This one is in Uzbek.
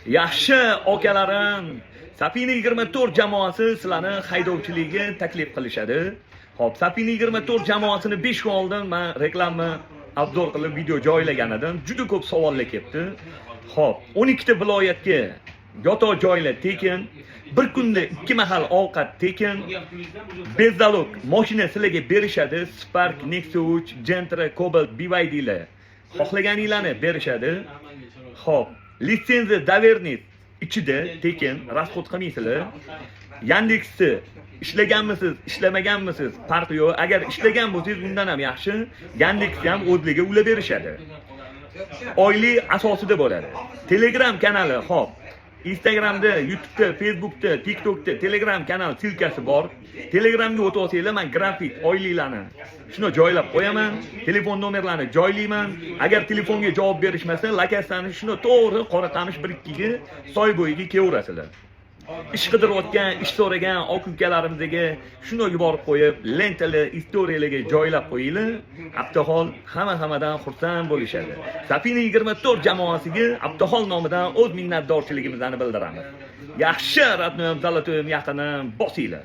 Yaxshi akalarim, Safina 24 jamoasi sizlarni haydovchilikka taklif qilishadi. Xo'p, Safina 24 jamoasini 5 kun oldin men reklama obzor qilib video joylagan edim. Juda ko'p savollar kelibdi. Xo'p, 12 ta viloyatga yotoq joylar tekin, bir kunda 2 mahal ovqat tekin, bezdalok mashina sizlarga berishadi. Spark, Nexus 3, Gentra, Cobalt, BYD'lar xohlaganinglarni berishadi. Xo'p, litsenziya Davernis ichida tekin, rasxod qilmaysizlar. Yandexni ishlaganmisiz, ishlamaganmisiz farqi yo'q. Agar ishlagan bo'lsangiz undan ham yaxshi. Yandexni ham o'zligi ulab berishadi. Oylik asosida bo'ladi. Telegram kanali, xo'p, Instagramda, YouTube'da, Facebook'da, TikTok'da Telegram kanal silkasi bor. Telegramga o'tib olsanglar, men grafik oyliklarni shuni joylab qo'yaman, telefon nomerlarini joylayman. Agar telefonga javob berishmasa, lokatsiyani shuni to'g'ri Qoraqamish 1-2 ga soy bo'yiga kelaverasizlar. Ish qidirayotgan, ish so'ragan aka-ukalarimizga shuni yuborib qo'yib, lentalar, istoriyalarga joylab qo'yinglar. Abtahol hammadan xursand bo'lishadi. Safina 24 jamoasiga Abtahol nomidan o'z minnatdorchiligimizni bildiramiz. Yaxshi, Ratnoyim, Zalotoyim yaqini bosinglar.